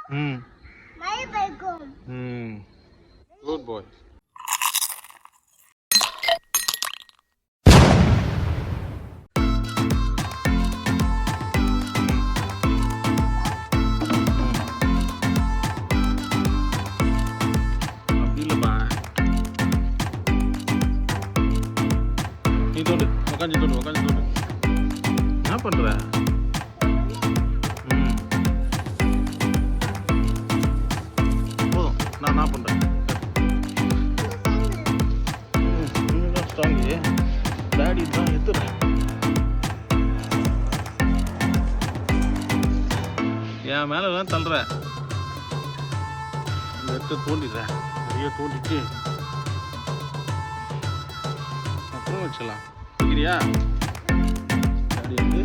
Good boy. அப்படி இல்லைப்பா, நீ தோண்டு, உக்காந்து தோண்டு. என்ன பண்ற? போதும், நான் பண்றேன். ஸ்ட்ராங்கு டாடி தான் எத்துறேன். என் மேலெல்லாம் தள்ளுற. இந்த இடத்த தோண்டிடுறேன், நிறைய தோண்டிட்டு அப்புறம் வச்சிடலாம். வைக்கிறியா? டாடி வந்து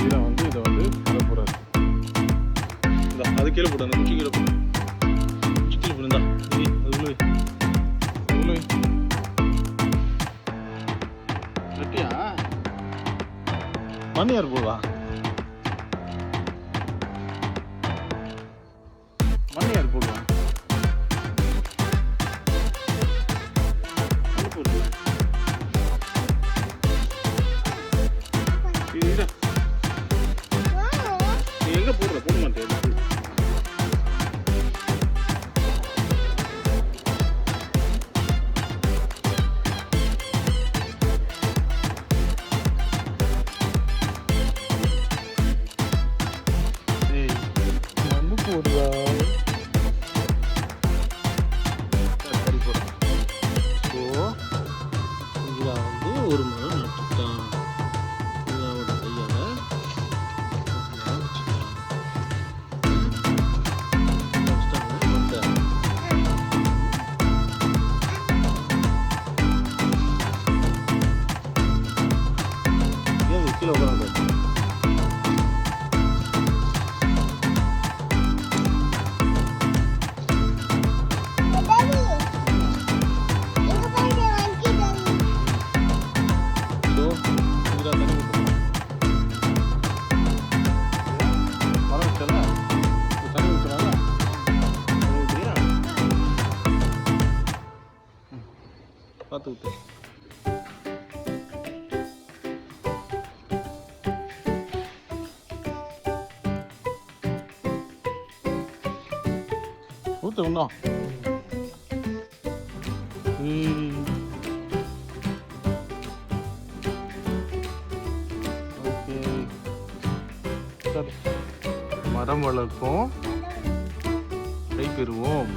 இதை வந்து வர போறாரு. அது கீழே போடு, அந்த குச்சி கீழே போடு. கீழே போடுந்தா அது உள்ள வெட்டியா? மணி யார் போடுவா? மணி யார் போடுவா? நீ எங்க போடுற? போட மாட்டேன். ஒரு மரம் நட்டுட்டான். அவரோட கையால கீழே உட்காந்து பார்த்து விட்டு ஊற்று இன்னும். ஓகே, மரம் வளர்ப்போம், விடை பெறுவோம்.